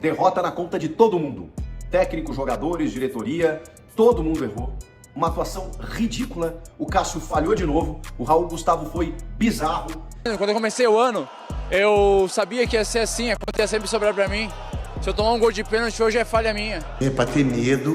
Derrota na conta de todo mundo. Técnico, jogadores, diretoria, todo mundo errou. Uma atuação ridícula. O Cássio falhou de novo. O Raul Gustavo foi bizarro. Quando eu comecei o ano, eu sabia que ia ser assim, a conta ia sempre sobrar pra mim. Se eu tomar um gol de pênalti hoje é falha minha. É pra ter medo,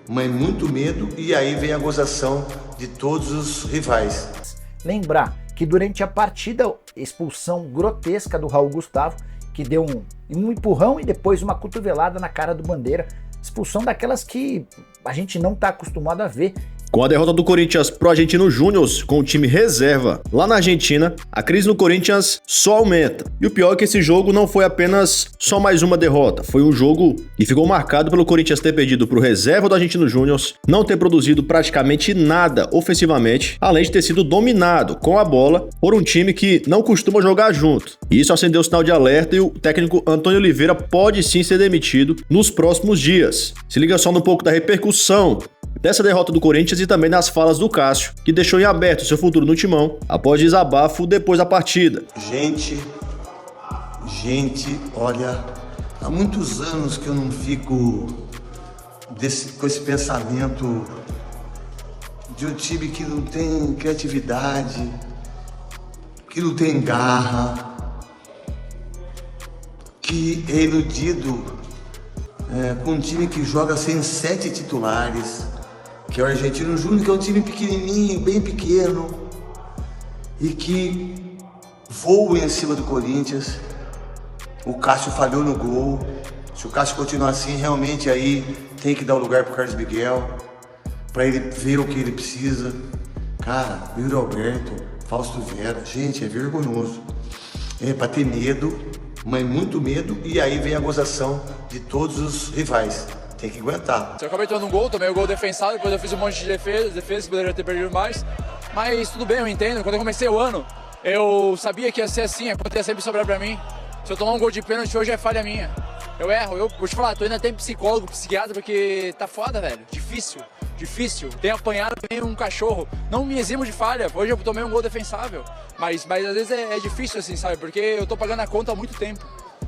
mas muito medo, e aí vem a gozação de todos os rivais. Lembrar que durante a partida, expulsão grotesca do Raul Gustavo, que deu um empurrão e depois uma cotovelada na cara do Bandeira. Expulsão daquelas que a gente não está acostumado a ver. Com a derrota do Corinthians pro Argentino Júnior com o time reserva lá na Argentina, a crise no Corinthians só aumenta. E o pior é que esse jogo não foi apenas só mais uma derrota, foi um jogo que ficou marcado pelo Corinthians ter perdido pro reserva do Argentino Júnior, não ter produzido praticamente nada ofensivamente, além de ter sido dominado com a bola por um time que não costuma jogar junto. E isso acendeu o sinal de alerta e o técnico Antônio Oliveira pode sim ser demitido nos próximos dias. Se liga só no pouco da repercussão dessa derrota do Corinthians e também nas falas do Cássio, que deixou em aberto seu futuro no timão após desabafo depois da partida. Gente, olha, há muitos anos que eu não fico com esse pensamento de um time que não tem criatividade, que não tem garra, que é iludido com um time que joga sem 7 titulares, que é o Argentino Júnior, que é um time pequenininho, bem pequeno, e que voa em cima do Corinthians. O Cássio falhou no gol. Se o Cássio continuar assim, realmente aí tem que dar o lugar pro Carlos Miguel, para ele ver o que ele precisa. Cara, Yuri Alberto, Fausto Vera, gente, é vergonhoso. É pra ter medo, mas muito medo, e aí vem a gozação de todos os rivais. Tem que aguentar. Eu acabei tomando um gol, tomei o gol defensado, depois eu fiz um monte de defesa que poderia ter perdido mais. Mas tudo bem, eu entendo. Quando eu comecei o ano, eu sabia que ia ser assim, a conta ia sempre sobrar pra mim. Se eu tomar um gol de pênalti hoje é falha minha. Eu erro, eu vou te falar, tô indo até em psicólogo, psiquiatra, porque tá foda, velho. Difícil. Tenho apanhado que nem um cachorro. Não me eximo de falha, hoje eu tomei um gol defensável. Mas às vezes é difícil assim, sabe? Porque eu tô pagando a conta há muito tempo.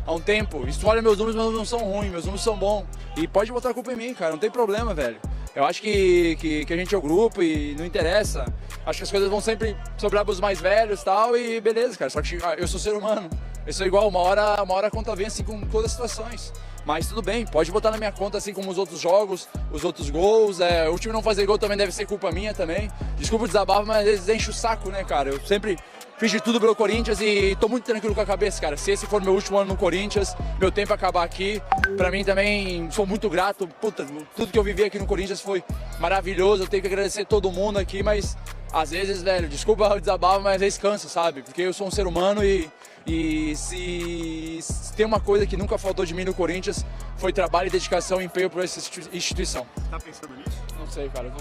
Há um tempo. Isso olha meus números não são ruins, meus números são bons. E pode botar a culpa em mim, cara, não tem problema, velho. Eu acho que a gente é o grupo e não interessa. Acho que as coisas vão sempre sobrar pros mais velhos e tal, e beleza, cara. Só que eu sou ser humano. Eu sou igual, uma hora a conta vem assim com todas as situações. Mas tudo bem, pode botar na minha conta assim como os outros jogos, os outros gols. O time não fazer gol também deve ser culpa minha também. Desculpa o desabafo, mas às vezes enche o saco, né, cara? Eu sempre fiz de tudo pelo Corinthians e tô muito tranquilo com a cabeça, cara. Se esse for meu último ano no Corinthians, meu tempo acabar aqui, pra mim também sou muito grato. Puta, tudo que eu vivi aqui no Corinthians foi maravilhoso. Eu tenho que agradecer todo mundo aqui, mas às vezes, velho, desculpa o desabafo, mas às vezes cansa, sabe? Porque eu sou um ser humano e se tem uma coisa que nunca faltou de mim no Corinthians, foi trabalho, dedicação e empenho por essa instituição. Tá pensando nisso? Não sei, cara.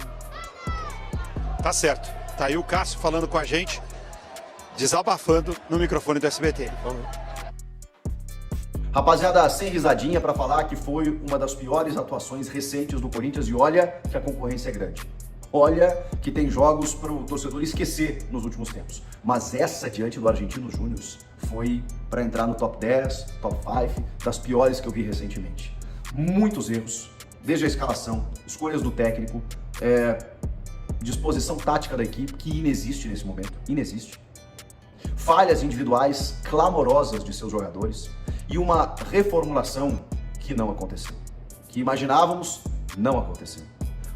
Tá certo. Tá aí o Cássio falando com a gente, desabafando no microfone do SBT. Rapaziada, sem risadinha pra falar que foi uma das piores atuações recentes do Corinthians e olha que a concorrência é grande. Olha que tem jogos para o torcedor esquecer nos últimos tempos. Mas essa diante do Argentino Júnior foi para entrar no top 10, top 5 das piores que eu vi recentemente. Muitos erros, desde a escalação, escolhas do técnico, disposição tática da equipe, que inexiste nesse momento, inexiste. Falhas individuais clamorosas de seus jogadores e uma reformulação que não aconteceu. Que imaginávamos, não aconteceu.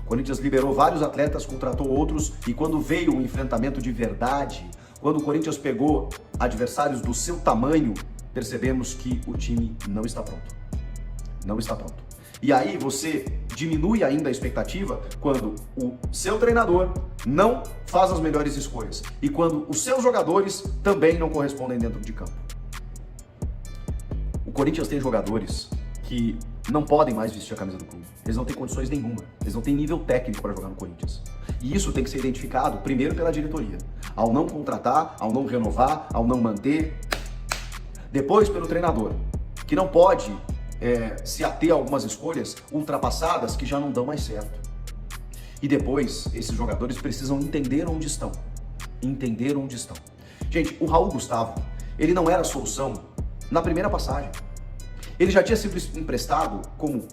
O Corinthians liberou vários atletas, contratou outros e quando veio o enfrentamento de verdade, quando o Corinthians pegou adversários do seu tamanho, percebemos que o time não está pronto. Não está pronto. E aí você diminui ainda a expectativa quando o seu treinador não faz as melhores escolhas e quando os seus jogadores também não correspondem dentro de campo. O Corinthians tem jogadores que não podem mais vestir a camisa do clube. Eles não têm condições nenhuma. Eles não têm nível técnico para jogar no Corinthians. E isso tem que ser identificado primeiro pela diretoria. Ao não contratar, ao não renovar, ao não manter. Depois pelo treinador, que não pode se ater a algumas escolhas ultrapassadas que já não dão mais certo. E depois, esses jogadores precisam entender onde estão. Entender onde estão. Gente, o Raul Gustavo, ele não era a solução na primeira passagem. Ele já tinha sido emprestado como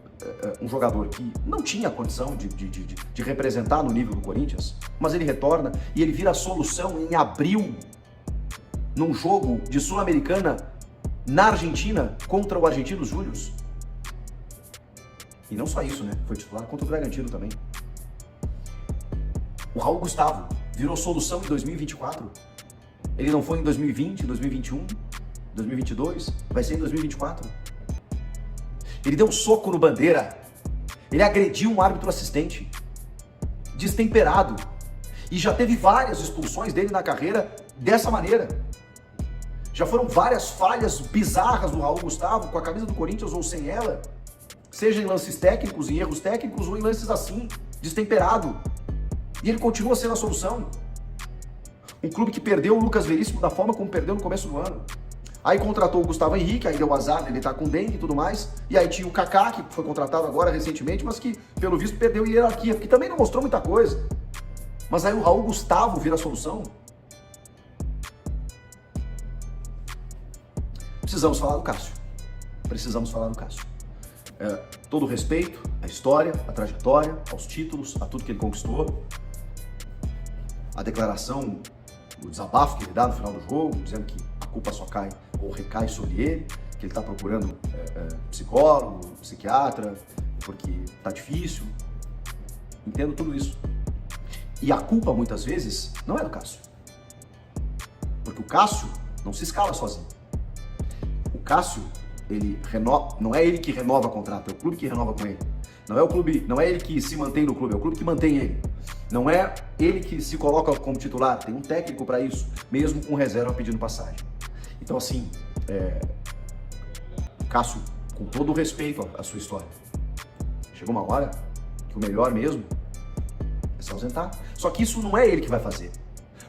um jogador que não tinha condição de representar no nível do Corinthians, mas ele retorna e ele vira a solução em abril, num jogo de Sul-Americana na Argentina contra o Argentinos Júniors. E não só isso, né? Foi titular contra o Bragantino também. O Raul Gustavo virou solução em 2024. Ele não foi em 2020, 2021, 2022, vai ser em 2024. Ele deu um soco no Bandeira. Ele agrediu um árbitro assistente. Destemperado. E já teve várias expulsões dele na carreira dessa maneira. Já foram várias falhas bizarras do Raul Gustavo com a camisa do Corinthians ou sem ela. Seja em lances técnicos, em erros técnicos ou em lances assim, destemperado. E ele continua sendo a solução. Um clube que perdeu o Lucas Veríssimo da forma como perdeu no começo do ano. Aí contratou o Gustavo Henrique, aí deu azar, ele tá com dengue e tudo mais. E aí tinha o Kaká, que foi contratado agora recentemente, mas que, pelo visto, perdeu hierarquia, porque também não mostrou muita coisa. Mas aí o Raul Gustavo vira a solução. Precisamos falar do Cássio. Precisamos falar do Cássio. Todo o respeito à história, à trajetória, aos títulos, a tudo que ele conquistou. A declaração, o desabafo que ele dá no final do jogo, dizendo que a culpa só cai ou recai sobre ele, que ele está procurando psicólogo, psiquiatra, porque tá difícil. Entendo tudo isso. E a culpa, muitas vezes, não é do Cássio. Porque o Cássio não se escala sozinho. O Cássio, ele renova, não é ele que renova o contrato, é o clube que renova com ele. Não é o clube, não é ele que se mantém no clube, é o clube que mantém ele. Não é ele que se coloca como titular, tem um técnico para isso, mesmo com reserva pedindo passagem. Então assim, Cássio, com todo o respeito à sua história, chegou uma hora que o melhor mesmo é se ausentar. Só que isso não é ele que vai fazer.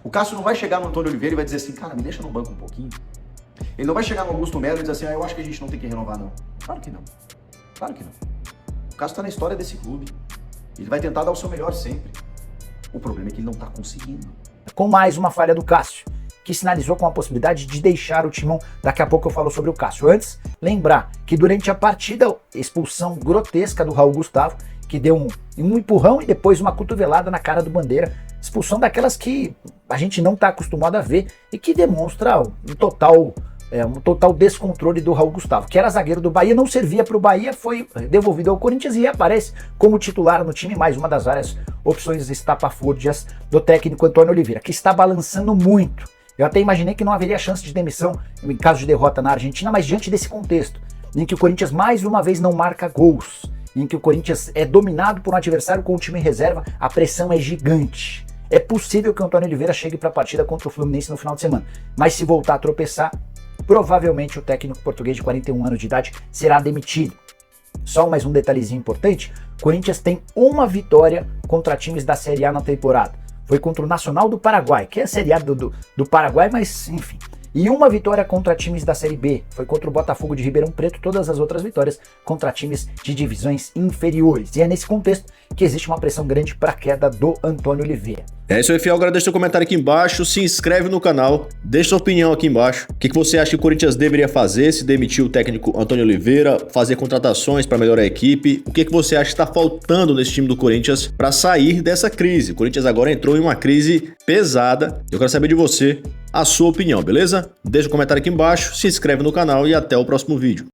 O Cássio não vai chegar no Antônio Oliveira e vai dizer assim, cara, me deixa no banco um pouquinho. Ele não vai chegar no Augusto Melo e dizer assim, eu acho que a gente não tem que renovar, não. Claro que não. Claro que não. O Cássio está na história desse clube. Ele vai tentar dar o seu melhor sempre. O problema é que ele não está conseguindo. Com mais uma falha do Cássio, que sinalizou com a possibilidade de deixar o Timão. Daqui a pouco eu falo sobre o Cássio. Antes, lembrar que durante a partida, expulsão grotesca do Raul Gustavo, que deu um empurrão e depois uma cotovelada na cara do Bandeira. Expulsão daquelas que a gente não está acostumado a ver e que demonstra um total descontrole do Raul Gustavo, que era zagueiro do Bahia, não servia para o Bahia, foi devolvido ao Corinthians e aparece como titular no time, mais uma das várias opções estapafúrdias do técnico Antônio Oliveira, que está balançando muito. Eu até imaginei que não haveria chance de demissão em caso de derrota na Argentina, mas diante desse contexto, em que o Corinthians mais uma vez não marca gols, em que o Corinthians é dominado por um adversário com o time em reserva, a pressão é gigante. É possível que o Antônio Oliveira chegue para a partida contra o Fluminense no final de semana, mas se voltar a tropeçar, provavelmente o técnico português de 41 anos de idade será demitido. Só mais um detalhezinho importante, o Corinthians tem uma vitória contra times da Série A na temporada. Foi contra o Nacional do Paraguai, que é a Série A do Paraguai, mas enfim. E uma vitória contra times da Série B, foi contra o Botafogo de Ribeirão Preto, todas as outras vitórias contra times de divisões inferiores. E é nesse contexto que existe uma pressão grande para a queda do Antônio Oliveira. É isso aí, fiel. Agora deixa seu comentário aqui embaixo, se inscreve no canal, deixa sua opinião aqui embaixo. O que você acha que o Corinthians deveria fazer, se demitir o técnico Antônio Oliveira, fazer contratações para melhorar a equipe? O que você acha que está faltando nesse time do Corinthians para sair dessa crise? O Corinthians agora entrou em uma crise pesada. Eu quero saber de você a sua opinião, beleza? Deixa o comentário aqui embaixo, se inscreve no canal e até o próximo vídeo.